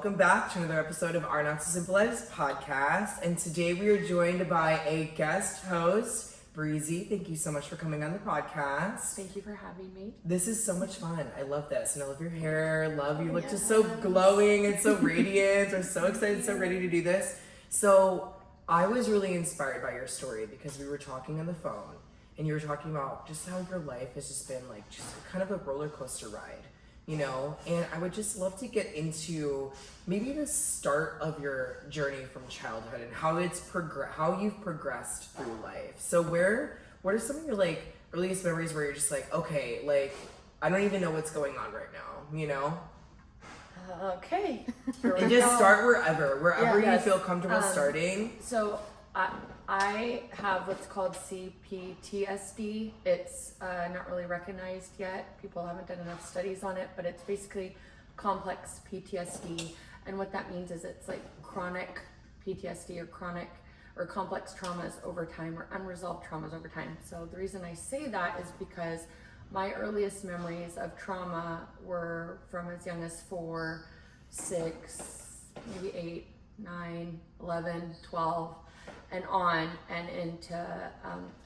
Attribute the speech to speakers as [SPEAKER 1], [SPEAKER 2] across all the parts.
[SPEAKER 1] welcome back to another episode of Our Not So Simple Lives podcast. And today we are joined by a guest host, Breezy. Thank you so much for coming on the podcast.
[SPEAKER 2] Thank you for having me.
[SPEAKER 1] This is so much fun. I love this. And I love your hair. Love you look just so glowing and so radiant. We're so excited, so ready to do this. So I was really inspired by your story because we were talking on the phone and you were talking about just how your life has just been like just kind of a roller coaster ride. You know, and I would just love to get into maybe the start of your journey from childhood and how how you've progressed through life. So what are some of your like earliest memories where you're just like, okay, like I don't even know what's going on right now, you know?
[SPEAKER 2] Okay.
[SPEAKER 1] And just start wherever you feel comfortable starting.
[SPEAKER 2] So I have what's called CPTSD. It's not really recognized yet. People haven't done enough studies on it, but it's basically complex PTSD. And what that means is it's like chronic PTSD or complex traumas over time or unresolved traumas over time. So the reason I say that is because my earliest memories of trauma were from as young as 4, 6, maybe 8, 9, 11, 12, and on and into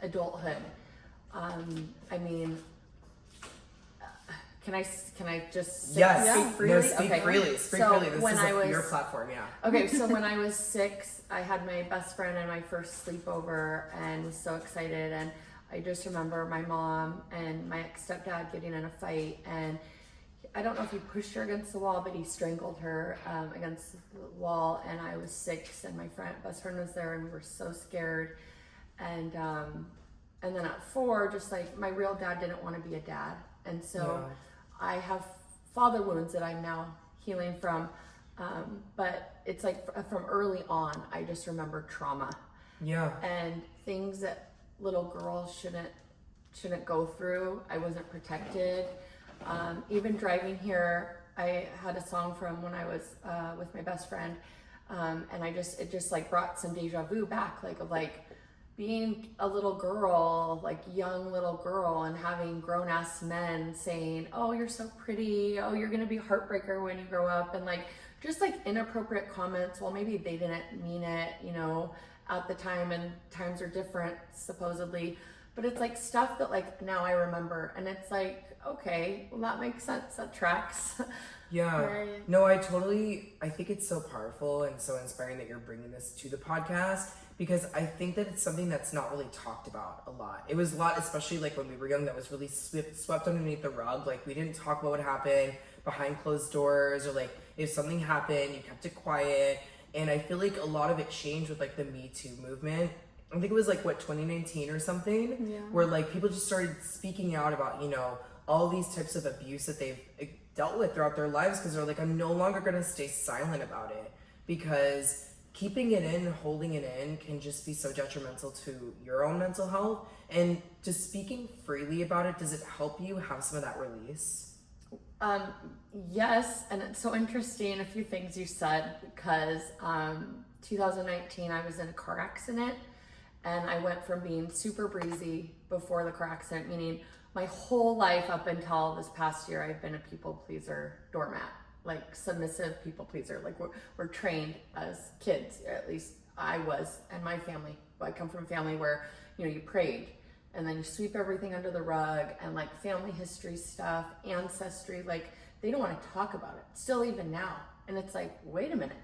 [SPEAKER 2] adulthood. I mean, can I just
[SPEAKER 1] speak
[SPEAKER 2] freely?
[SPEAKER 1] No, speak freely. Speak freely. This is your platform, yeah.
[SPEAKER 2] Okay, so when I was 6, I had my best friend and my first sleepover and was so excited. And I just remember my mom and my ex-stepdad getting in a fight, and I don't know if he pushed her against the wall, but he strangled her against the wall. And I was 6, and my best friend was there, and we were so scared. And then at 4, just like my real dad didn't want to be a dad, and so I have father wounds that I'm now healing from. But it's like from early on, I just remember trauma.
[SPEAKER 1] Yeah.
[SPEAKER 2] And things that little girls shouldn't go through. I wasn't protected. Even driving here, I had a song from when I was with my best friend, and it just like brought some deja vu back, like being a little girl, like young little girl, and having grown ass men saying, "Oh, you're so pretty. Oh, you're gonna be a heartbreaker when you grow up," and like just like inappropriate comments. Well, maybe they didn't mean it, you know, at the time, and times are different supposedly. But it's like stuff that like now I remember, and it's like, okay, well that makes sense, that tracks.
[SPEAKER 1] Yeah.
[SPEAKER 2] Right.
[SPEAKER 1] No, I think it's so powerful and so inspiring that you're bringing this to the podcast, because I think that it's something that's not really talked about a lot. It was a lot, especially like when we were young, that was really swept underneath the rug. Like we didn't talk about what happened behind closed doors, or like if something happened, you kept it quiet. And I feel like a lot of it changed with like the Me Too movement. I think it was like 2019 or something, where like people just started speaking out about, you know, all these types of abuse that they've dealt with throughout their lives, because they're like, I'm no longer going to stay silent about it, because keeping it in, holding it in can just be so detrimental to your own mental health. And just speaking freely about it, does it help you have some of that release?
[SPEAKER 2] Yes, and it's so interesting, a few things you said, because 2019 I was in a car accident, and I went from being super breezy before the car accident, meaning my whole life up until this past year I've been a people pleaser, doormat, like submissive people pleaser. Like we're trained as kids, or at least I was, and my family. I come from a family where, you know, you prayed and then you sweep everything under the rug, and like family history stuff, ancestry, like they don't want to talk about it, still even now. And it's like, wait a minute,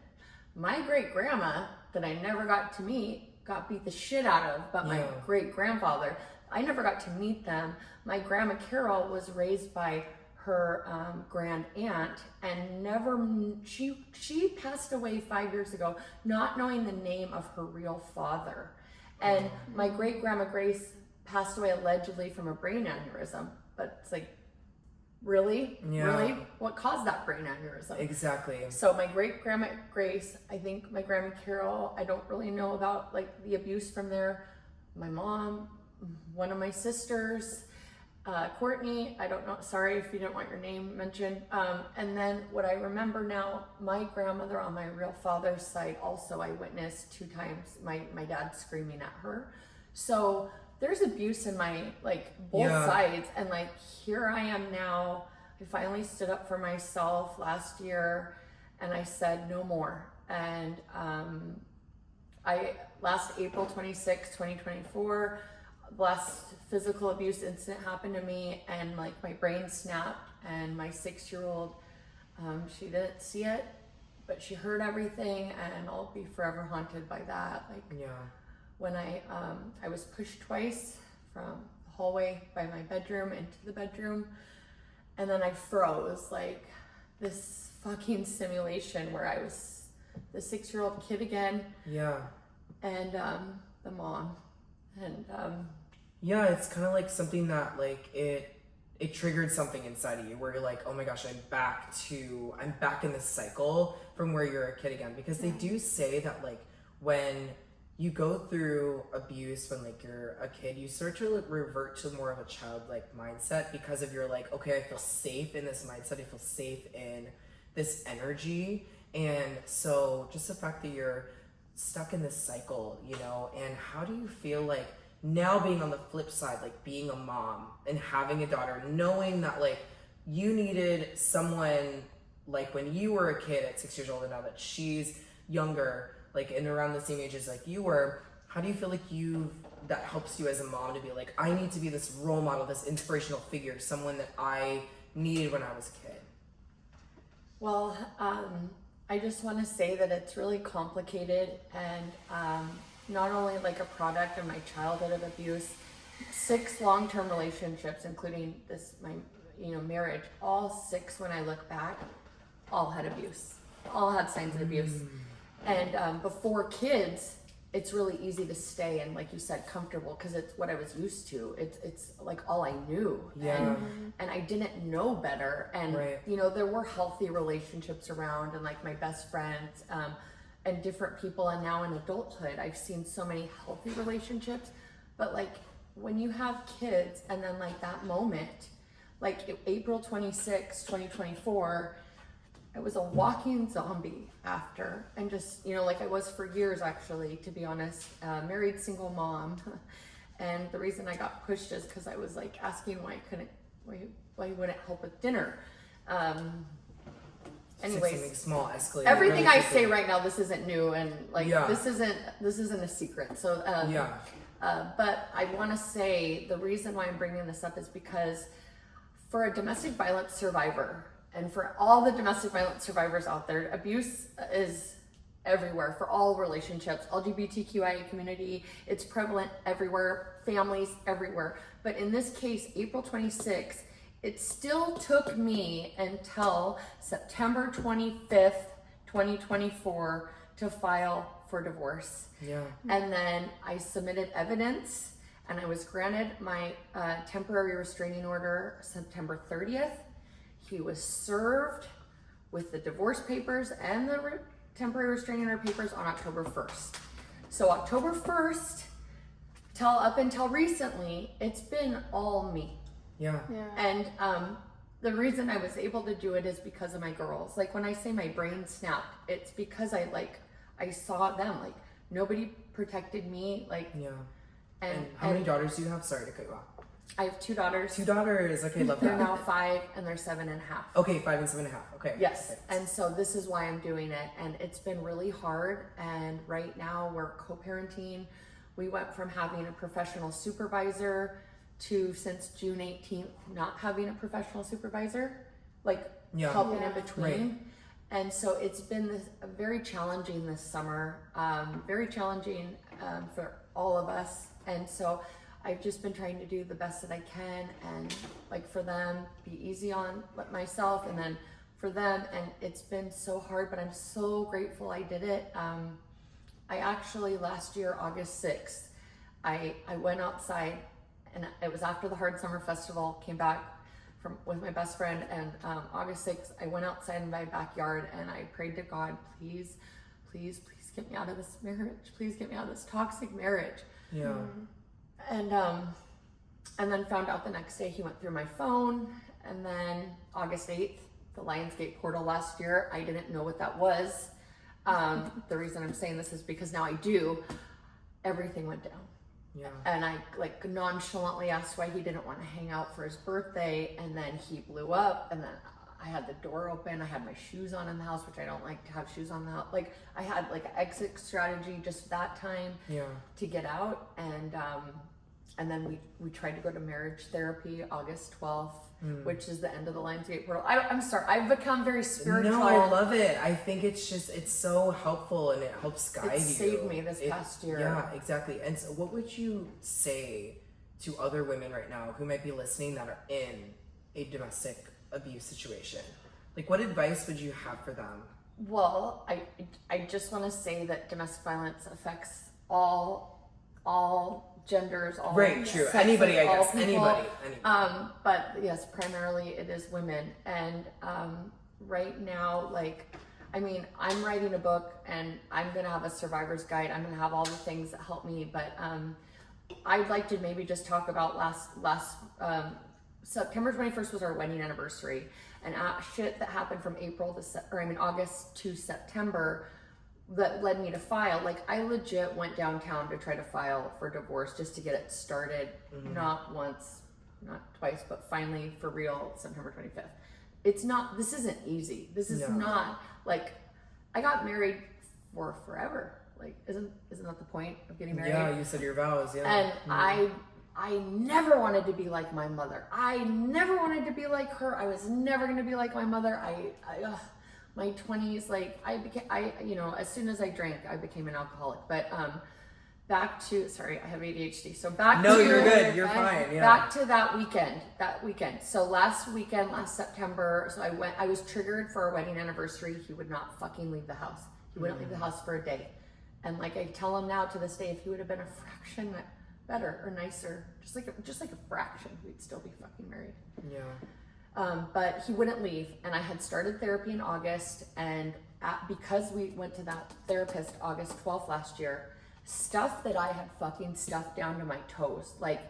[SPEAKER 2] my great grandma that I never got to meet got beat the shit out of, but my great grandfather, I never got to meet them. My grandma Carol was raised by her grand aunt, and she passed away 5 years ago, not knowing the name of her real father. And my great grandma Grace passed away allegedly from a brain aneurysm, but it's like, really? Really? What caused that brain aneurysm?
[SPEAKER 1] Exactly.
[SPEAKER 2] So my great grandma Grace, I think my grandma Carol, I don't really know about like the abuse from there. My mom, one of my sisters, Courtney, I don't know, sorry if you didn't want your name mentioned. And then what I remember now, my grandmother on my real father's side, also I witnessed 2 times my dad screaming at her. So there's abuse in my, like, both sides. And like, here I am now, I finally stood up for myself last year, and I said no more. And last April 26, 2024, last physical abuse incident happened to me, and like my brain snapped, and my 6-year-old, she didn't see it, but she heard everything, and I'll be forever haunted by that. Like,
[SPEAKER 1] Yeah.
[SPEAKER 2] when I was pushed twice from the hallway by my bedroom into the bedroom, and then I froze, like this fucking simulation where I was the 6-year-old kid again.
[SPEAKER 1] Yeah.
[SPEAKER 2] And the mom. And
[SPEAKER 1] yeah, it's kind of like something that like it triggered something inside of you where you're like, oh my gosh, I'm back in this cycle from where you're a kid again. Because they do say that like when you go through abuse when like you're a kid, you start to like, revert to more of a childlike mindset because of your like, okay, I feel safe in this mindset, I feel safe in this energy. And so just the fact that you're stuck in this cycle, you know, and how do you feel like now being on the flip side, like being a mom and having a daughter, knowing that like you needed someone like when you were a kid at 6 years old and now that she's younger, like and around the same age as like you were, how do you feel like that helps you as a mom to be like, I need to be this role model, this inspirational figure, someone that I needed when I was a kid?
[SPEAKER 2] well, I just want to say that it's really complicated, and not only like a product of my childhood of abuse, 6 long-term relationships, including my marriage, all 6 when I look back, all had abuse, all had signs of abuse. And before kids, it's really easy to stay and, like you said, comfortable because it's what I was used to. It's like all I knew.
[SPEAKER 1] Yeah.
[SPEAKER 2] And I didn't know better. And
[SPEAKER 1] Right.
[SPEAKER 2] there were healthy relationships around, and like my best friends and different people. And now in adulthood, I've seen so many healthy relationships. But like when you have kids, and then like that moment, like April 26, 2024. I was a walking zombie after, and just, like I was for years actually, to be honest, married single mom. And the reason I got pushed is because I was like asking why you wouldn't help with dinner. Anyways,
[SPEAKER 1] something small escalated.
[SPEAKER 2] everything
[SPEAKER 1] really
[SPEAKER 2] I
[SPEAKER 1] quickly.
[SPEAKER 2] say right now, this isn't new, and like
[SPEAKER 1] Yeah.
[SPEAKER 2] this isn't a secret. So
[SPEAKER 1] Yeah.
[SPEAKER 2] but I want to say the reason why I'm bringing this up is because for a domestic violence survivor, and for all the domestic violence survivors out there, abuse is everywhere for all relationships, LGBTQIA community, it's prevalent everywhere, families everywhere. But in this case, April 26th, it still took me until September 25th, 2024 to file for divorce.
[SPEAKER 1] Yeah.
[SPEAKER 2] And then I submitted evidence, and I was granted my temporary restraining order September 30th. He was served with the divorce papers and the temporary restraining order papers on October 1st. So October 1st, up until recently, it's been all me.
[SPEAKER 1] Yeah.
[SPEAKER 2] And the reason I was able to do it is because of my girls. Like when I say my brain snapped, it's because I saw them. Like nobody protected me. Like
[SPEAKER 1] Yeah.
[SPEAKER 2] and
[SPEAKER 1] How many daughters do you have? Sorry to cut you off.
[SPEAKER 2] I have 2 daughters.
[SPEAKER 1] 2 daughters. Okay, love that.
[SPEAKER 2] They're now 5 and they're 7.5.
[SPEAKER 1] Okay, 5 and 7.5. Okay.
[SPEAKER 2] Yes,
[SPEAKER 1] Perfect.
[SPEAKER 2] and so this is why I'm doing it, and it's been really hard. And right now we're co-parenting. We went from having a professional supervisor to, since June 18th, not having a professional supervisor, like helping in between.
[SPEAKER 1] Right.
[SPEAKER 2] And so it's been very challenging this summer, very challenging for all of us. And so I've just been trying to do the best that I can, and like for them, be easy on myself, and then for them. And it's been so hard, but I'm so grateful I did it. I actually last year, August 6th, I went outside, and it was after the Hard Summer Festival, came back with my best friend, and August 6th, I went outside in my backyard and I prayed to God, please, please, please get me out of this marriage. Please get me out of this toxic marriage.
[SPEAKER 1] Yeah.
[SPEAKER 2] And then found out the next day he went through my phone. And then August 8th, the Lionsgate portal last year, I didn't know what that was. The reason I'm saying this is because now I do. Everything went down.
[SPEAKER 1] Yeah.
[SPEAKER 2] And I like nonchalantly asked why he didn't want to hang out for his birthday, and then he blew up, and then I had the door open. I had my shoes on in the house, which I don't like to have shoes on the house. Like I had like an exit strategy just that time to get out. And then we tried to go to marriage therapy August 12th, which is the end of the Lionsgate portal. I'm sorry, I've become very spiritual.
[SPEAKER 1] No, I love it. I think it's so helpful and it helps guide you.
[SPEAKER 2] It saved me this past year.
[SPEAKER 1] Yeah, exactly. And so what would you say to other women right now who might be listening that are in a domestic abuse situation? Like, what advice would you have for them?
[SPEAKER 2] Well, I just want to say that domestic violence affects all genders, all
[SPEAKER 1] right, true.
[SPEAKER 2] sexes,
[SPEAKER 1] anybody, I guess,
[SPEAKER 2] people.
[SPEAKER 1] anybody.
[SPEAKER 2] But yes, primarily it is women. And right now, like, I mean, I'm writing a book and I'm gonna have a survivor's guide. I'm gonna have all the things that help me. But I'd like to maybe just talk about last September 21st was our wedding anniversary, and shit that happened from August to September that led me to file. Like, I legit went downtown to try to file for divorce just to get it started. Not once, not twice, but finally for real, September 25th. This isn't easy. This is not like, I got married for forever. Like, isn't that the point of getting married?
[SPEAKER 1] Yeah, you said your vows,
[SPEAKER 2] And I never wanted to be like my mother. I never wanted to be like her. I was never going to be like my mother. My 20s, like as soon as I drank, I became an alcoholic. But sorry, I have ADHD. So
[SPEAKER 1] you're good. You're fine. Yeah.
[SPEAKER 2] Back to that weekend. So last September, so I was triggered for our wedding anniversary. He would not fucking leave the house. He wouldn't leave the house for a day. And like, I tell him now to this day, if he would have been a fraction better or nicer, just like a fraction, we'd still be fucking married.
[SPEAKER 1] Yeah.
[SPEAKER 2] But he wouldn't leave, and I had started therapy in August, and because we went to that therapist August 12th last year, stuff that I had fucking stuffed down to my toes, like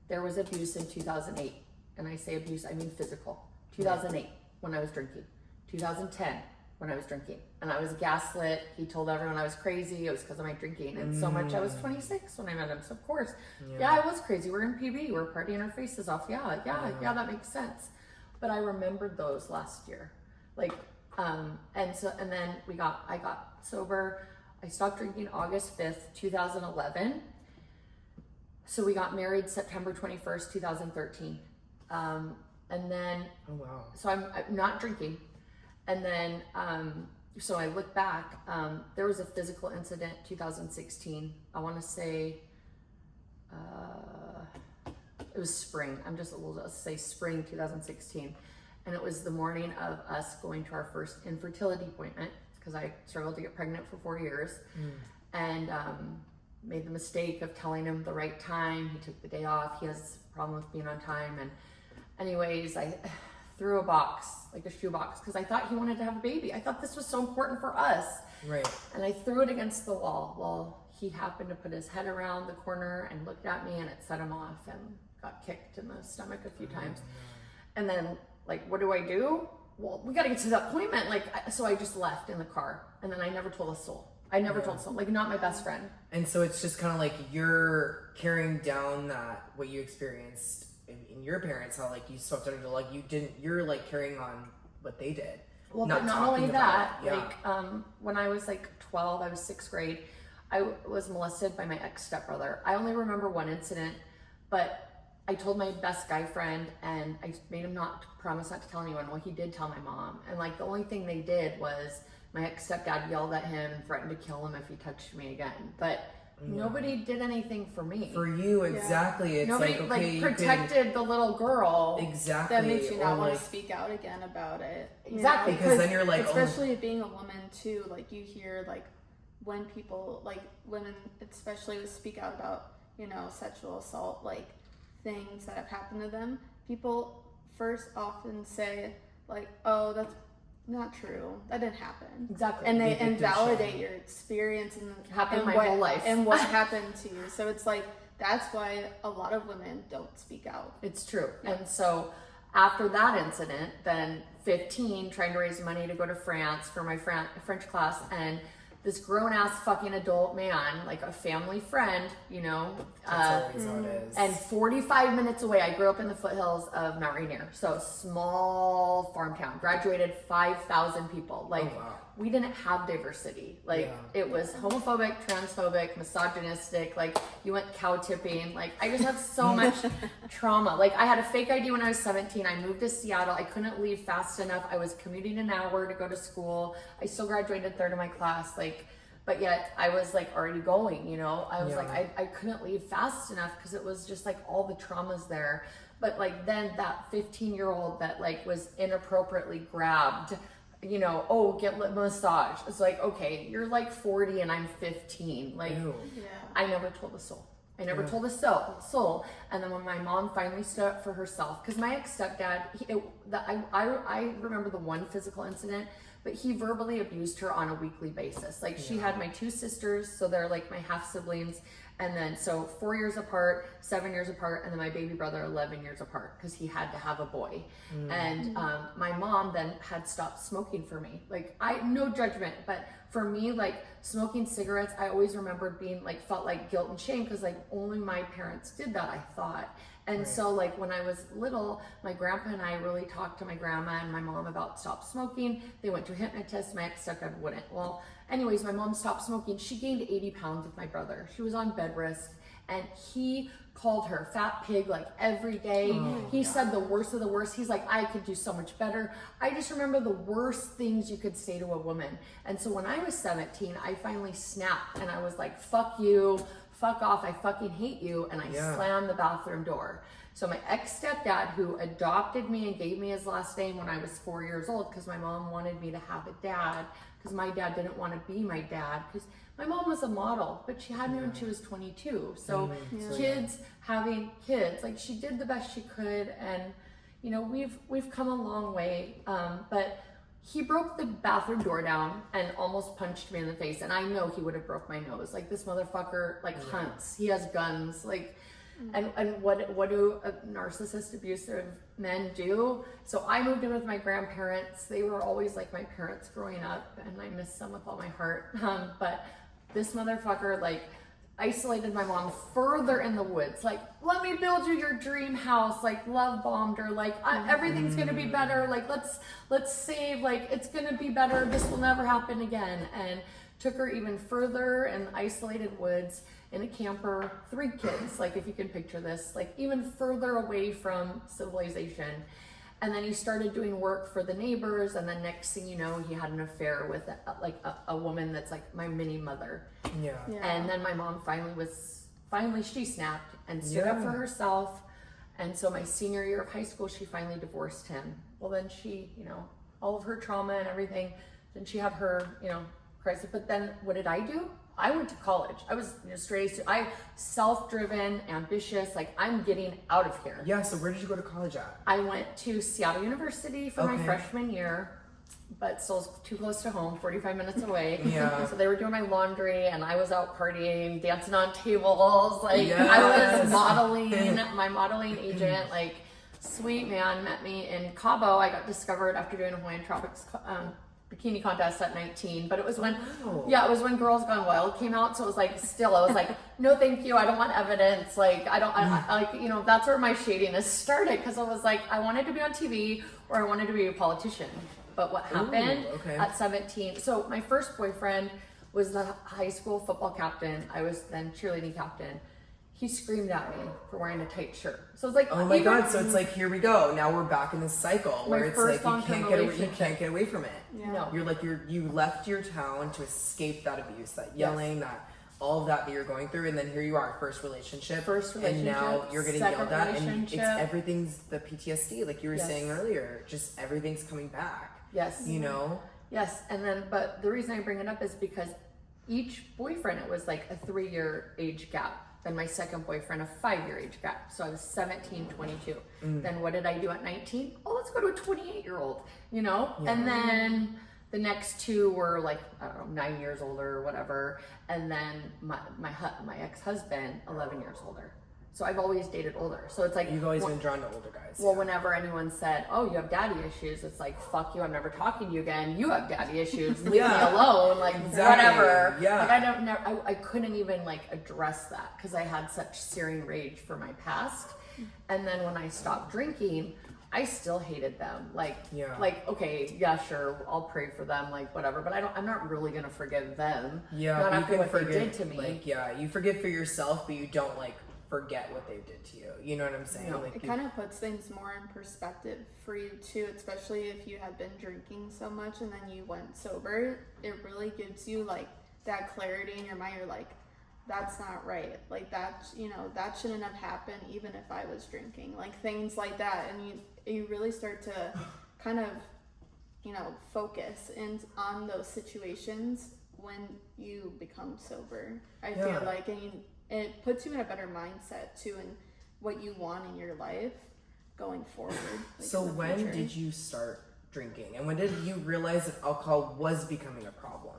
[SPEAKER 2] there was abuse in 2008, and I say abuse, I mean physical. 2008 when I was drinking, 2010 when I was drinking, and I was gaslit. He told everyone I was crazy. It was because of my drinking, and so much. I was 26 when I met him, so of course, I was crazy. We're in PB, we're partying our faces off. Yeah, that makes sense. But I remembered those last year, like, and then I got sober. I stopped drinking August 5th, 2011. So we got married September 21st, 2013, and then so I'm not drinking. And then, so I look back, there was a physical incident, 2016. I want to say, it was spring. Let's say spring 2016. And it was the morning of us going to our first infertility appointment, because I struggled to get pregnant for 4 years. And made the mistake of telling him the right time. He took the day off. He has a problem with being on time. And anyways, I threw a box, like a shoe box, because I thought he wanted to have a baby. I thought this was so important for us.
[SPEAKER 1] Right.
[SPEAKER 2] And I threw it against the wall. Well, he happened to put his head around the corner and looked at me, and it set him off and got kicked in the stomach a few times. And then, like, what do? Well, we got to get to that appointment. So I just left in the car, and then I never told a soul. Like, not my best friend.
[SPEAKER 1] And so it's just kind of like you're carrying down what you experienced in your parents, how like you swept under, like you're like carrying on what they did.
[SPEAKER 2] Well, but not only that, when I was like 12, I was 6th grade, I was molested by my ex-stepbrother. I only remember one incident, but I told my best guy friend, and I made him promise not to tell anyone. Well, he did tell my mom, and like the only thing they did was my ex-stepdad yelled at him and threatened to kill him if he touched me again. But nobody did anything for me.
[SPEAKER 1] For you, exactly. It's
[SPEAKER 2] nobody
[SPEAKER 1] like, okay,
[SPEAKER 2] protected the little girl.
[SPEAKER 1] Exactly.
[SPEAKER 3] That makes you not want to speak out again about it.
[SPEAKER 2] Exactly.
[SPEAKER 1] Because then you're like,
[SPEAKER 3] especially being a woman too, like you hear like when people, like women especially, speak out about, sexual assault, like things that have happened to them, people first often say like, oh, that's not true. That didn't happen.
[SPEAKER 2] Exactly.
[SPEAKER 3] And they invalidate your experience and
[SPEAKER 2] whole life
[SPEAKER 3] and what happened to you. So it's like, that's why a lot of women don't speak out.
[SPEAKER 2] It's true. Yeah. And so after that incident, then 15, trying to raise money to go to France for my French class, and this grown-ass fucking adult man, like a family friend, you know,
[SPEAKER 1] That's always how it is.
[SPEAKER 2] and 45 minutes away, I grew up in the foothills of Mount Rainier, so small farm town, graduated 5,000 people. Like,
[SPEAKER 1] Oh, wow.
[SPEAKER 2] we didn't have diversity. Like, it was homophobic, transphobic, misogynistic. Like, you went cow tipping. Like, I just have so much trauma. Like, I had a fake ID when I was 17. I moved to Seattle. I couldn't leave fast enough. I was commuting an hour to go to school. I still graduated third of my class. Like, but yet I was like already going, you know? I was like, I couldn't leave fast enough because it was just like all the traumas there. But like then that 15-year-old that like was inappropriately grabbed, you know, oh, get lip massage. It's like, okay, you're like 40 and I'm 15. Like, I never told a soul. I never told a soul. And then when my mom finally stood up for herself, because my ex-stepdad, I remember the one physical incident, but he verbally abused her on a weekly basis. Like she had my two sisters, so they're like my half siblings. And then, so 4 years apart, 7 years apart, and then my baby brother 11 years apart because he had to have a boy. And my mom then had stopped smoking for me. Like no judgment, but for me, like smoking cigarettes, I always remembered being like, felt like guilt and shame because like only my parents did that, I thought. And so like when I was little, my grandpa and I really talked to my grandma and my mom about stop smoking. They went to a hypnotist, my ex-stepdad wouldn't. Well, anyways, my mom stopped smoking. She gained 80 pounds with my brother. She was on bed rest and he called her fat pig like every day. He said the worst of the worst. He's like, I could do so much better. I just remember the worst things you could say to a woman. And so when I was 17, I finally snapped and I was like, fuck you. Fuck off, I fucking hate you, and I slammed the bathroom door. So my ex-stepdad, who adopted me and gave me his last name when I was 4 years old, because my mom wanted me to have a dad, because my dad didn't want to be my dad, because my mom was a model, but she had me when she was 22. So kids having kids, like she did the best she could, and you know we've come a long way, but he broke the bathroom door down and almost punched me in the face. And I know he would have broke my nose. Like this motherfucker like hunts. He has guns. Like, and what do narcissist abusive men do? So I moved in with my grandparents. They were always like my parents growing up and I miss them with all my heart. But this motherfucker like isolated my mom further in the woods. Like, let me build you your dream house. Like, love bombed her. Like, everything's gonna be better. Like, let's save. Like, it's gonna be better. This will never happen again. And took her even further in isolated woods in a camper. 3 kids. Like, if you can picture this. Like, even further away from civilization. And then he started doing work for the neighbors, and then next thing you know, he had an affair with a woman that's like my mini mother. Yeah. And then my mom finally she snapped and stood up for herself. And so my senior year of high school, she finally divorced him. Well, then she, you know, all of her trauma and everything, then she had her, you know, crisis. But then what did I do? I went to college. I was straight A, self-driven, ambitious, like I'm getting out of here.
[SPEAKER 1] Yeah, so where did you go to college at?
[SPEAKER 2] I went to Seattle University for my freshman year, but still too close to home, 45 minutes away. So they were doing my laundry and I was out partying, dancing on tables. Like I was modeling, my modeling agent, like sweet man, met me in Cabo. I got discovered after doing a Hawaiian Tropics bikini contest at 19, but it was when it was when Girls Gone Wild came out, so it was like still I was like, no thank you, I don't want evidence, like I like, you know, that's where my shadiness started, because I was like, I wanted to be on TV or I wanted to be a politician. But what happened at 17, so my first boyfriend was the high school football captain. I was then cheerleading captain. He screamed at me for wearing a tight shirt. So it's like,
[SPEAKER 1] oh my god! So it's like, here we go. Now we're back in this cycle where it's like you can't get away from it.
[SPEAKER 2] No,
[SPEAKER 1] you're like you left your town to escape that abuse, that yelling, that all of that you're going through, and then here you are, first relationship, and now you're getting yelled at, and it's everything's the PTSD, like you were saying earlier. Just everything's coming back.
[SPEAKER 2] Yes,
[SPEAKER 1] you know.
[SPEAKER 2] Yes, and then but the reason I bring it up is because each boyfriend, it was like a 3-year age gap. Then my second boyfriend, a 5-year age gap. So I was 17, 22. Then what did I do at 19? Oh, let's go to a 28-year-old, you know? And then the next 2 were like, I don't know, 9 years older or whatever. And then my ex-husband, 11 years older. So I've always dated older. So it's like
[SPEAKER 1] You've always been drawn to older guys.
[SPEAKER 2] well, whenever anyone said, "Oh, you have daddy issues," it's like, "Fuck you! I'm never talking to you again. You have daddy issues. Leave me alone." Like whatever.
[SPEAKER 1] Yeah.
[SPEAKER 2] Like I couldn't even like address that because I had such searing rage for my past. And then when I stopped drinking, I still hated them. Like, okay, yeah, sure, I'll pray for them, like whatever. But I'm not really gonna forgive them.
[SPEAKER 1] Yeah,
[SPEAKER 2] not
[SPEAKER 1] you
[SPEAKER 2] after
[SPEAKER 1] can
[SPEAKER 2] what
[SPEAKER 1] forgive,
[SPEAKER 2] they did to me.
[SPEAKER 1] Like, you forgive for yourself, but you don't like forget what they did to you. You know what I'm saying?
[SPEAKER 2] No.
[SPEAKER 1] Like,
[SPEAKER 3] It kind of puts things more in perspective for you too, especially if you had been drinking so much and then you went sober. It really gives you like that clarity in your mind. You're like, that's not right. Like that, that shouldn't have happened even if I was drinking. Like things like that, and you really start to kind of, focus on those situations when you become sober. I feel like, and it puts you in a better mindset too, and what you want in your life going forward. Like
[SPEAKER 1] so when did you start drinking, and when did you realize that alcohol was becoming a problem?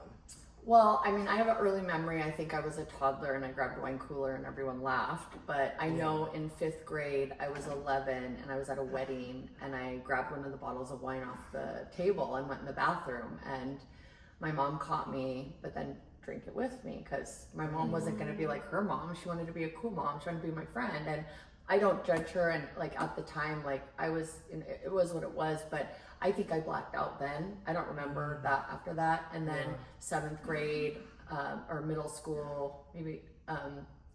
[SPEAKER 2] Well, I mean, I have an early memory. I think I was a toddler and I grabbed a wine cooler and everyone laughed. But I know in 5th grade, I was 11 and I was at a wedding and I grabbed one of the bottles of wine off the table and went in the bathroom. And my mom caught me, but then drank it with me because my mom wasn't going to be like her mom. She wanted to be a cool mom. She wanted to be my friend. And I don't judge her. And like at the time, like it was what it was. But I think I blacked out then. I don't remember that after that. And then 7th grade or middle school, maybe,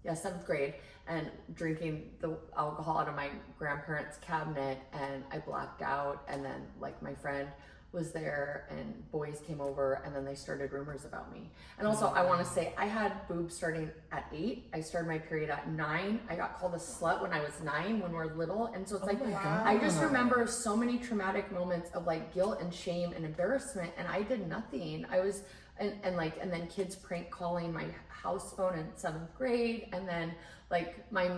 [SPEAKER 2] 7th grade, and drinking the alcohol out of my grandparents' cabinet, and I blacked out. And then like my friend was there and boys came over and then they started rumors about me. And also I want to say I had boobs starting at 8. I started my period at 9. I got called a slut when I was 9 when we're little. And so it's I just remember so many traumatic moments of like guilt and shame and embarrassment, and I did nothing. I was and then kids prank calling my house phone in 7th grade, and then like my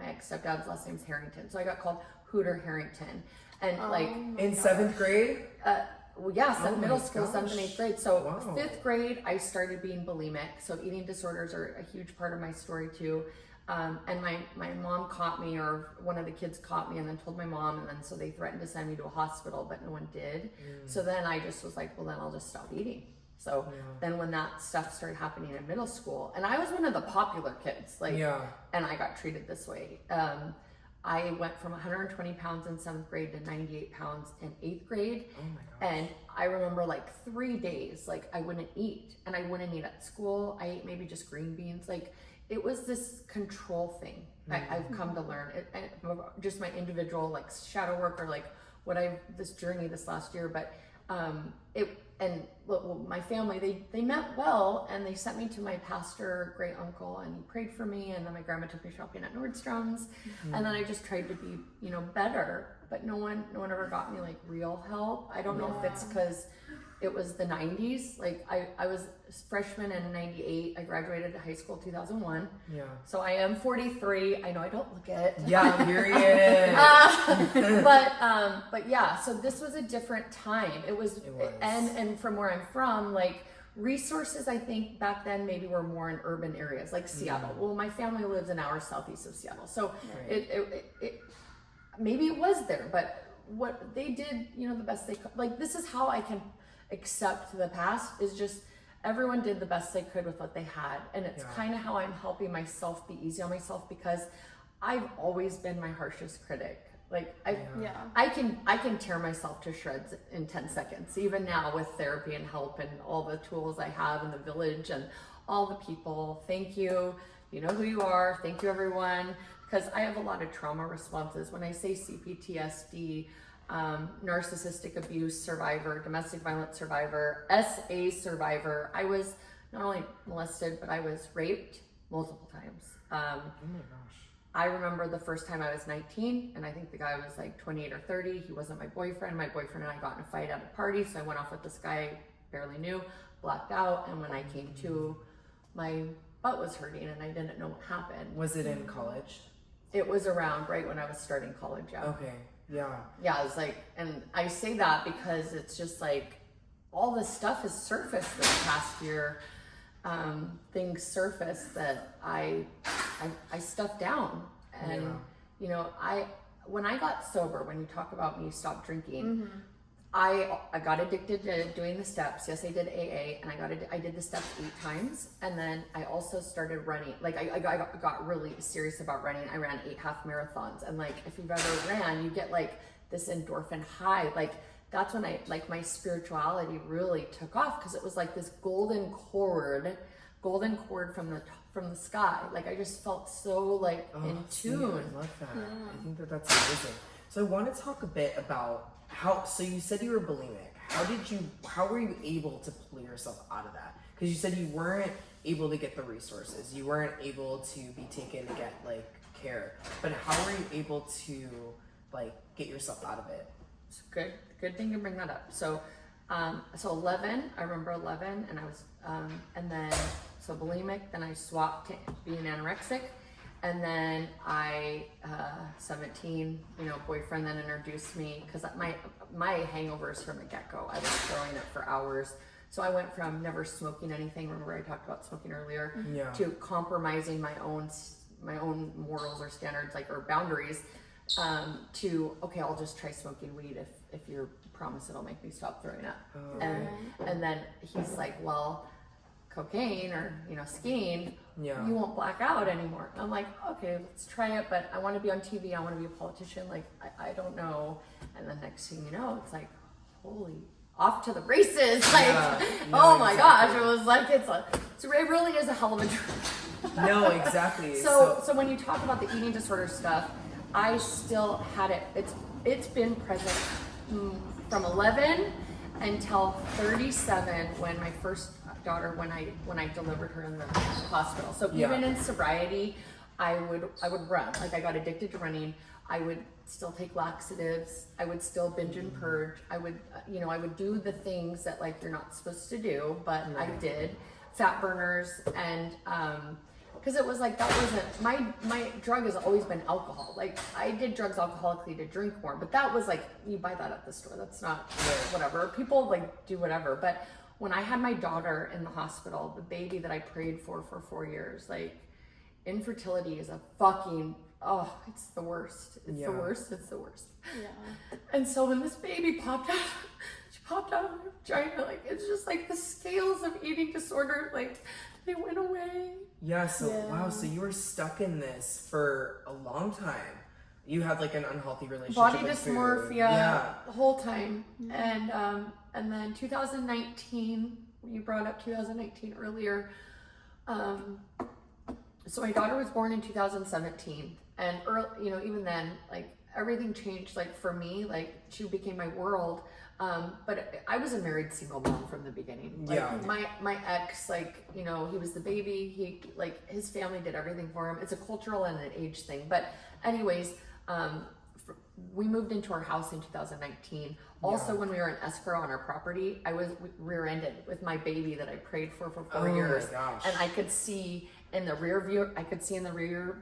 [SPEAKER 2] ex-stepdad's last name's Harrington, so I got called Hooter Harrington. And
[SPEAKER 1] in 7th grade?
[SPEAKER 2] Middle school, 7th and 8th grade. So 5th grade, I started being bulimic. So eating disorders are a huge part of my story too. And my mom caught me, or one of the kids caught me and then told my mom. And then so they threatened to send me to a hospital, but no one did. So then I just was like, well, then I'll just stop eating. So then when that stuff started happening in middle school, and I was one of the popular kids, and I got treated this way. I went from 120 pounds in 7th grade to 98 pounds in 8th grade.
[SPEAKER 1] Oh my gosh.
[SPEAKER 2] And I remember like 3 days, like I wouldn't eat, and I wouldn't eat at school. I ate maybe just green beans. Like it was this control thing. I've come to learn it, just my individual like shadow work, or like this journey this last year. But my family, they meant well, and they sent me to my pastor, great uncle, and he prayed for me. And then my grandma took me shopping at Nordstrom's, and then I just tried to be, better. But no one ever got me like real help. I don't know if it's because it was the 90s. Like I was a freshman in 98. I graduated high school 2001. Yeah. So I am 43. I know I don't look it.
[SPEAKER 1] Yeah, period.
[SPEAKER 2] But yeah, so this was a different time. It was. And from where I'm from, like resources, I think back then maybe were more in urban areas like Seattle. Well, my family lives an hour southeast of Seattle. So it maybe it was there, but what they did, the best they could. Like this is how I can accept the past, is just everyone did the best they could with what they had. And it's kind of how I'm helping myself be easy on myself, because I've always been my harshest critic. Like I can tear myself to shreds in 10 seconds, even now with therapy and help and all the tools I have in the village and all the people. Thank you. You know who you are. Thank you, everyone. Because I have a lot of trauma responses. When I say CPTSD, narcissistic abuse survivor, domestic violence survivor, SA survivor. I was not only molested, but I was raped multiple times. Oh my gosh. I remember the first time I was 19, and I think the guy was like 28 or 30. He wasn't my boyfriend. My boyfriend and I got in a fight at a party, so I went off with this guy I barely knew, blacked out, and when I came to, my butt was hurting and I didn't know what happened.
[SPEAKER 1] Was it in college?
[SPEAKER 2] It was around right when I was starting college,
[SPEAKER 1] Okay. Yeah.
[SPEAKER 2] Yeah, it was like, and I say that because it's just like all this stuff has surfaced this past year. Things surfaced that I I stuffed down. And, you know, when I got sober, when you talk about me stop drinking, I got addicted to doing the steps. Yes, I did AA, and I did the steps 8 times, and then I also started running. Like I got really serious about running. I ran 8 half marathons, and like if you've ever ran, you get like this endorphin high. Like that's when my spirituality really took off, because it was like this golden cord from the sky. Like I just felt so like in tune.
[SPEAKER 1] I love that. I think that's amazing. So I want to talk a bit about so you said you were bulimic. How were you able to pull yourself out of that? Because you said you weren't able to get the resources. You weren't able to be taken to get like care. But how were you able to like get yourself out of it?
[SPEAKER 2] It's good thing to bring that up. So 11, I remember 11, and I was, and then, so bulimic, then I swapped to being anorexic, and then 17, you know, boyfriend then introduced me, because my hangovers from the get-go, I was throwing it for hours. So I went from never smoking anything, remember I talked about smoking earlier, to compromising my own morals or standards, like, or boundaries, to, okay, I'll just try smoking weed if you promise it'll make me stop throwing up. And then he's like, well, cocaine or, you know, skiing, you won't black out anymore. I'm like, okay, let's try it, but I want to be on TV, I want to be a politician, like, I don't know. And the next thing you know, it's like, holy, off to the races, like, oh my gosh, it was like, it really is a hell of a drug.
[SPEAKER 1] No, exactly.
[SPEAKER 2] So when you talk about the eating disorder stuff, I still had it. It's been present from 11 until 37, when my first daughter, when I delivered her in the hospital. So even in sobriety, I would run. Like I got addicted to running. I would still take laxatives. I would still binge and purge. I would do the things that like you're not supposed to do, but I did. Fat burners, and because it was like, that wasn't my drug has always been alcohol. Like I did drugs alcoholically to drink more, but that was like, you buy that at the store. That's not whatever. People like do whatever. But when I had my daughter in the hospital, the baby that I prayed for 4 years, like infertility is a fucking, it's the worst. It's the worst. It's the worst. Yeah. And so when this baby popped out, she popped out of my vagina. Like it's just like the scales of eating disorder, like they went away.
[SPEAKER 1] Yeah, so wow, so you were stuck in this for a long time. You had like an unhealthy relationship
[SPEAKER 2] body
[SPEAKER 1] with
[SPEAKER 2] dysmorphia the whole time. And then 2019, you brought up 2019 earlier. So my daughter was born in 2017, and even then, like everything changed. Like for me, like she became my world. But I was a married single mom from the beginning. Like my ex, like, you know, he was the baby. He, like, his family did everything for him. It's a cultural and an age thing. But anyways, we moved into our house in 2019. Also, when we were in escrow on our property, I was rear-ended with my baby that I prayed for 4 years.
[SPEAKER 1] My gosh.
[SPEAKER 2] And I could see in the rear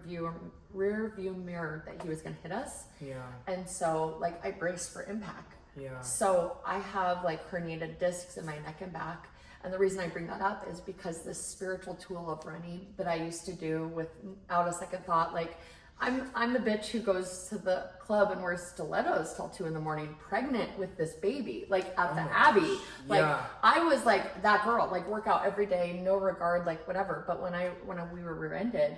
[SPEAKER 2] view mirror that he was going to hit us. Yeah. And so, like, I braced for impact. Yeah. So I have like herniated discs in my neck and back. And the reason I bring that up is because this spiritual tool of running that I used to do without a second thought, like I'm the bitch who goes to the club and wears stilettos till 2 a.m, pregnant with this baby, like at the Abbey. Like I was like that girl, like work out every day, no regard, like whatever. But when we were rear-ended,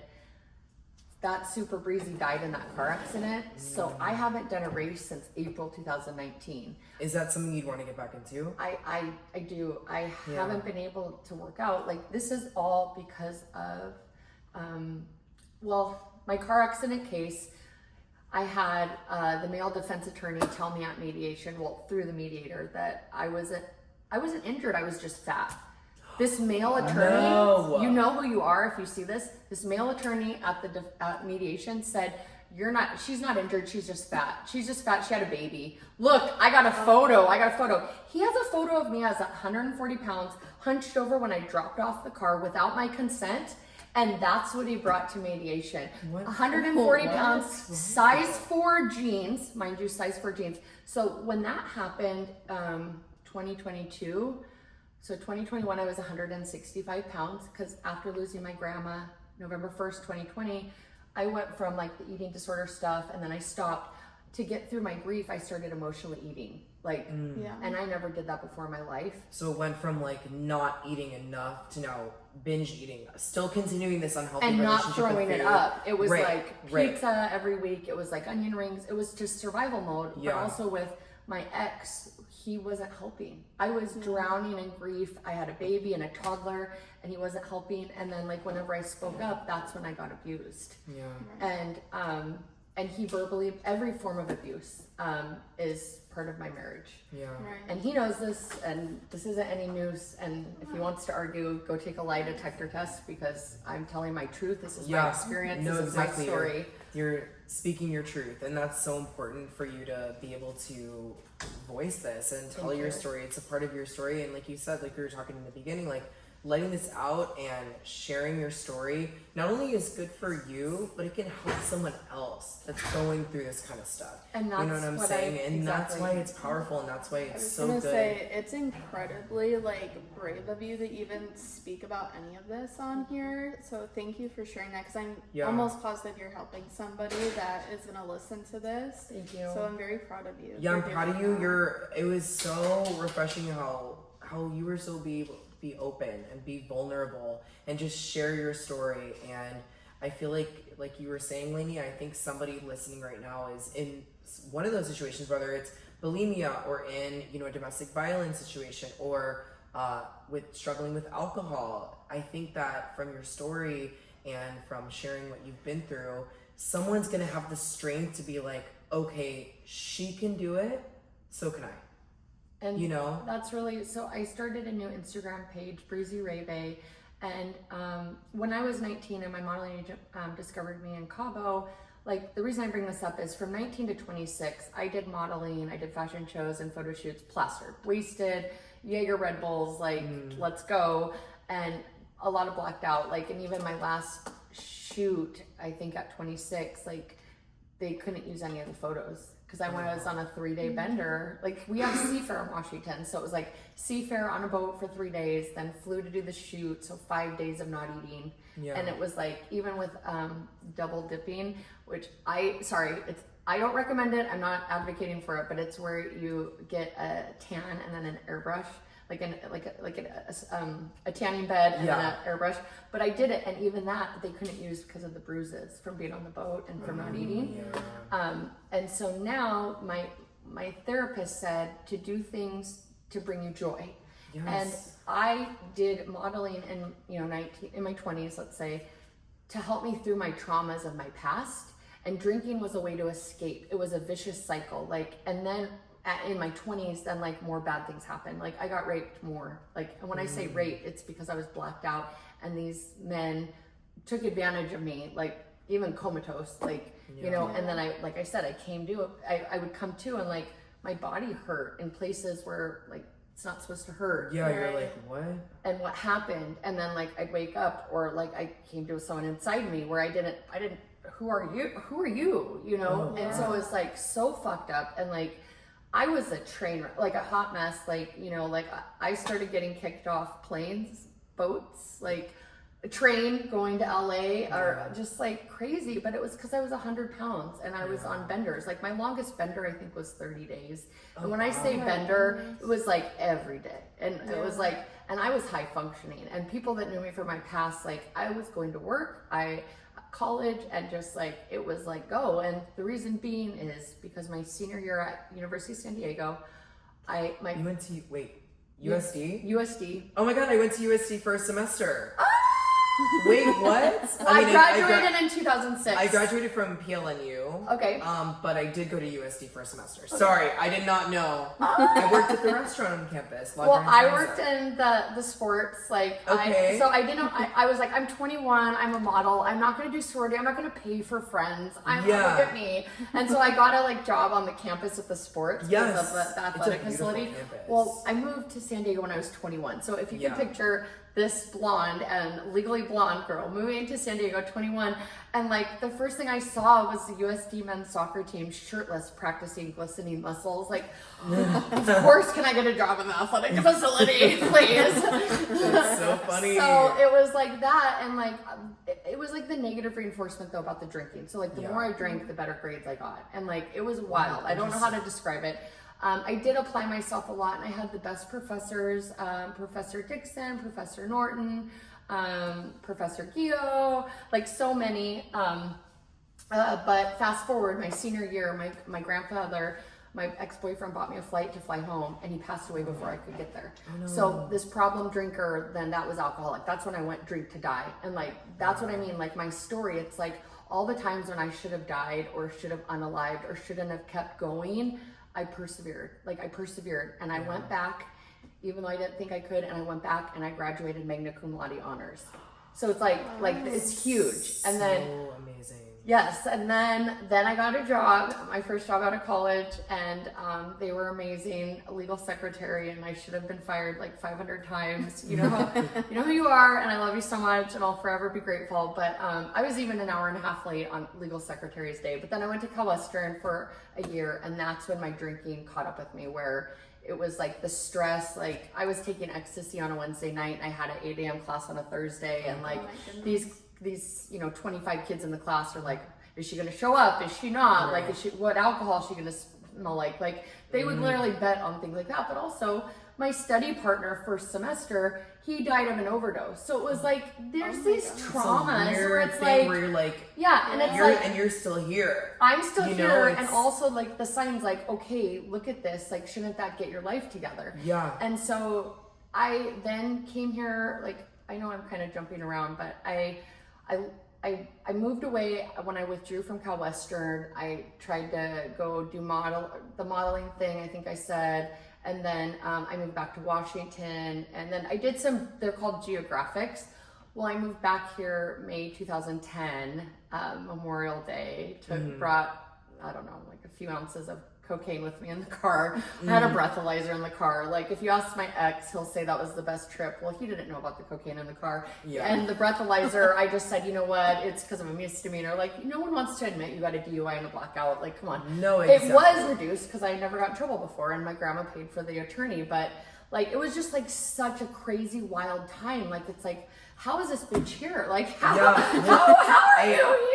[SPEAKER 2] that super breezy died in that car accident. So I haven't done a race since April 2019.
[SPEAKER 1] Is that something you'd want to get back into?
[SPEAKER 2] I do. I haven't been able to work out. Like this is all because of, my car accident case. I had the male defense attorney tell me at mediation, through the mediator, that I wasn't injured. I was just fat. This male attorney, you know who you are if you see this. This male attorney at mediation said, she's not injured, she's just fat. She's just fat, she had a baby. Look, I got a photo. He has a photo of me as 140 pounds, hunched over when I dropped off the car without my consent. And that's what he brought to mediation. 140 pounds, size 4 jeans, mind you, size 4 jeans. So when that happened, 2022, so 2021, I was 165 pounds because after losing my grandma November 1st, 2020, I went from like the eating disorder stuff, and then I stopped. To get through my grief, I started emotionally eating. Like, and I never did that before in my life.
[SPEAKER 1] So it went from like not eating enough to now binge eating, still continuing this unhealthy
[SPEAKER 2] and
[SPEAKER 1] relationship
[SPEAKER 2] not throwing
[SPEAKER 1] with
[SPEAKER 2] it
[SPEAKER 1] food.
[SPEAKER 2] up. It was like
[SPEAKER 1] right.
[SPEAKER 2] pizza every week. It was like onion rings. It was just survival mode. But also with my ex, he wasn't helping. I was drowning in grief. I had a baby and a toddler, and he wasn't helping. And then like whenever I spoke up, that's when I got abused. And he verbally, every form of abuse is part of my marriage. And he knows this, and this isn't any news. And if he wants to argue, go take a lie detector test, because I'm telling my truth. This is my experience. This is my story.
[SPEAKER 1] You're speaking your truth, and that's so important for you to be able to voice this and tell your story. It's a part of your story, and like you said, like we were talking in the beginning, like letting this out and sharing your story not only is good for you, but it can help someone else that's going through this kind of stuff. And that's, you know what I'm saying? And that's why it's powerful, and that's why it's so good. I was gonna say,
[SPEAKER 3] it's incredibly like brave of you to even speak about any of this on here. So thank you for sharing that, because I'm almost positive you're helping somebody that is gonna listen to this.
[SPEAKER 2] Thank you.
[SPEAKER 3] So I'm very proud of you.
[SPEAKER 1] Yeah, I'm proud of you. It was so refreshing how you were so be open and be vulnerable and just share your story. And I feel like you were saying, Lainey, I think somebody listening right now is in one of those situations, whether it's bulimia or in, you know, a domestic violence situation, or with struggling with alcohol. I think that from your story and from sharing what you've been through, someone's gonna have the strength to be like, okay, she can do it, so can I.
[SPEAKER 2] And
[SPEAKER 1] you know,
[SPEAKER 2] that's really, so I started a new Instagram page, Breezy Rae, and when I was 19 and my modeling agent discovered me in Cabo, like the reason I bring this up is from 19 to 26, I did modeling, I did fashion shows and photo shoots, plastered, wasted, Jaeger Red Bulls, like let's go, and a lot of blacked out, like, and even my last shoot, I think at 26, like they couldn't use any of the photos. Because I was on a 3-day bender. Like, we have Seafair in Washington, so it was like Seafair on a boat for 3 days, then flew to do the shoot, so 5 days of not eating. And it was like, even with double dipping, which I don't recommend it, I'm not advocating for it, but it's where you get a tan and then an airbrush, like a tanning bed and then an airbrush. But I did it, and even that they couldn't use because of the bruises from being on the boat and from not eating. And so now my therapist said to do things to bring you joy. And I did modeling in in my 20s, let's say, to help me through my traumas of my past. And drinking was a way to escape. It was a vicious cycle. Like, and then in my 20s, then like more bad things happened. Like I got raped more. Like, and when I say rape, it's because I was blacked out and these men took advantage of me, like even comatose, like, you know, and then I came to, I would come to, and like my body hurt in places where like it's not supposed to hurt.
[SPEAKER 1] You're like, what?
[SPEAKER 2] And what happened? And then like I'd wake up, or like I came to someone inside me where I didn't, who are you? You know? And so it was like so fucked up. And like, I was a train wreck, like a hot mess. Like, you know, like I started getting kicked off planes, boats, like a train going to LA, or just like crazy. But it was because I was 100 pounds and I was on benders. Like my longest bender, I think, was 30 days. And when I say bender, it was like every day. And it was like, and I was high functioning. And people that knew me from my past, like I was going to work, college, and just like it was like go. And the reason being is because my senior year at University of San Diego,
[SPEAKER 1] you went to USD?
[SPEAKER 2] USD.
[SPEAKER 1] Oh my god, I went to USD for a semester. Wait, what?
[SPEAKER 2] I graduated in 2006.
[SPEAKER 1] I graduated from PLNU.
[SPEAKER 2] Okay.
[SPEAKER 1] But I did go to USD for a semester. Okay. Sorry, I did not know. I worked at the restaurant on campus.
[SPEAKER 2] Well, I worked in the sports. Like,
[SPEAKER 1] okay.
[SPEAKER 2] So I didn't. I was like, I'm 21. I'm a model. I'm not going to do sorority. I'm not going to pay for friends. Look at me. And so I got a like job on the campus at the sports because of the athletic facility.
[SPEAKER 1] Campus.
[SPEAKER 2] Well, I moved to San Diego when I was 21. So if you can picture this blonde and legally blonde girl moving to San Diego, 21, and like the first thing I saw was the USD men's soccer team shirtless practicing glistening muscles. Like, of course, can I get a job in the athletic facility, please?
[SPEAKER 1] That's so funny.
[SPEAKER 2] So it was like that, and like it was like the negative reinforcement though about the drinking. So like the more I drank, the better grades I got, and like it was wild. I don't know how to describe it. I did apply myself a lot, and I had the best professors, Professor Dixon, Professor Norton, Professor Guillot, like so many. But fast forward, my senior year, my grandfather, my ex-boyfriend bought me a flight to fly home, and he passed away before I could get there. Oh, no. So this problem drinker, then that was alcoholic. That's when I went drink to die. And like, that's what I mean. Like my story, it's like all the times when I should have died or should have unalived or shouldn't have kept going, I persevered. Like I persevered, and I went back, even though I didn't think I could, and I went back and I graduated magna cum laude honors. So it's like it's huge. And then
[SPEAKER 1] so amazing.
[SPEAKER 2] Yes, and then I got a job, my first job out of college, and they were amazing, a legal secretary, and I should have been fired like 500 times. You know who you are, and I love you so much, and I'll forever be grateful. But I was even an hour and a half late on legal secretary's day. But then I went to Cal Western for a year, and that's when my drinking caught up with me, where it was like the stress, like I was taking ecstasy on a Wednesday night, and I had an 8 a.m. class on a Thursday, and like these 25 kids in the class are like, is she going to show up? Is she not? Like, what alcohol is she going to smell like? Like, they would literally bet on things like that. But also, my study partner first semester, he died of an overdose. So it was like, there's these traumas where it's like,
[SPEAKER 1] where you're like,
[SPEAKER 2] and it's
[SPEAKER 1] you're still here.
[SPEAKER 2] I'm still here, and also like the signs like, okay, look at this. Like, shouldn't that get your life together?
[SPEAKER 1] Yeah.
[SPEAKER 2] And so I then came here. Like, I know I'm kind of jumping around, but I moved away when I withdrew from Cal Western. I tried to go do the modeling thing, I think I said, and then I moved back to Washington, and then I did they're called geographics. Well, I moved back here May 2010, Memorial Day, brought, I don't know, like a few ounces of cocaine with me in the car. I had a breathalyzer in the car. Like, if you ask my ex, he'll say that was the best trip. Well, he didn't know about the cocaine in the car. Yeah. And the breathalyzer, I just said, you know what? It's because of a misdemeanor. Like, no one wants to admit you got a DUI and a blackout. Like, come on.
[SPEAKER 1] No, exactly.
[SPEAKER 2] It was reduced because I never got in trouble before, and my grandma paid for the attorney. But like, it was just like such a crazy, wild time. Like, it's like, how is this bitch here? Like, how are you here?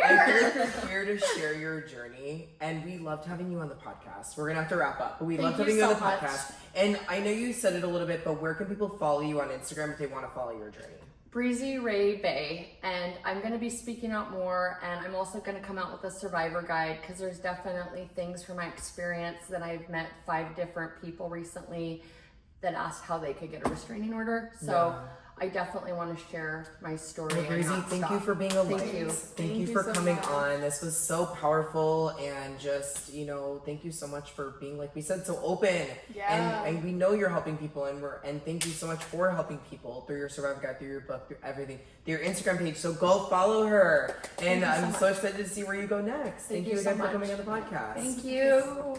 [SPEAKER 1] I feel like you're here to share your journey, and we loved having you on the podcast. We're gonna have to wrap up, but we loved having you on the podcast. And I know you said it a little bit, but where can people follow you on Instagram if they want to follow your journey?
[SPEAKER 2] Breezy Rae Bay, and I'm going to be speaking out more, and I'm also going to come out with a survivor guide, because there's definitely things from my experience that I've met 5 different people recently that asked how they could get a restraining order. So I definitely want to share my story.
[SPEAKER 1] Well, Breezy, thank you for being a light.
[SPEAKER 2] Thank you.
[SPEAKER 1] Thank you for coming on. This was so powerful, and just, thank you so much for being, like we said, so open.
[SPEAKER 3] Yeah.
[SPEAKER 1] And we know you're helping people, and thank you so much for helping people through your Survivor Guide, through your book, through everything, through your Instagram page. So go follow her. And I'm so excited to see where you go next. Thank you again for coming on the podcast.
[SPEAKER 2] Thank you.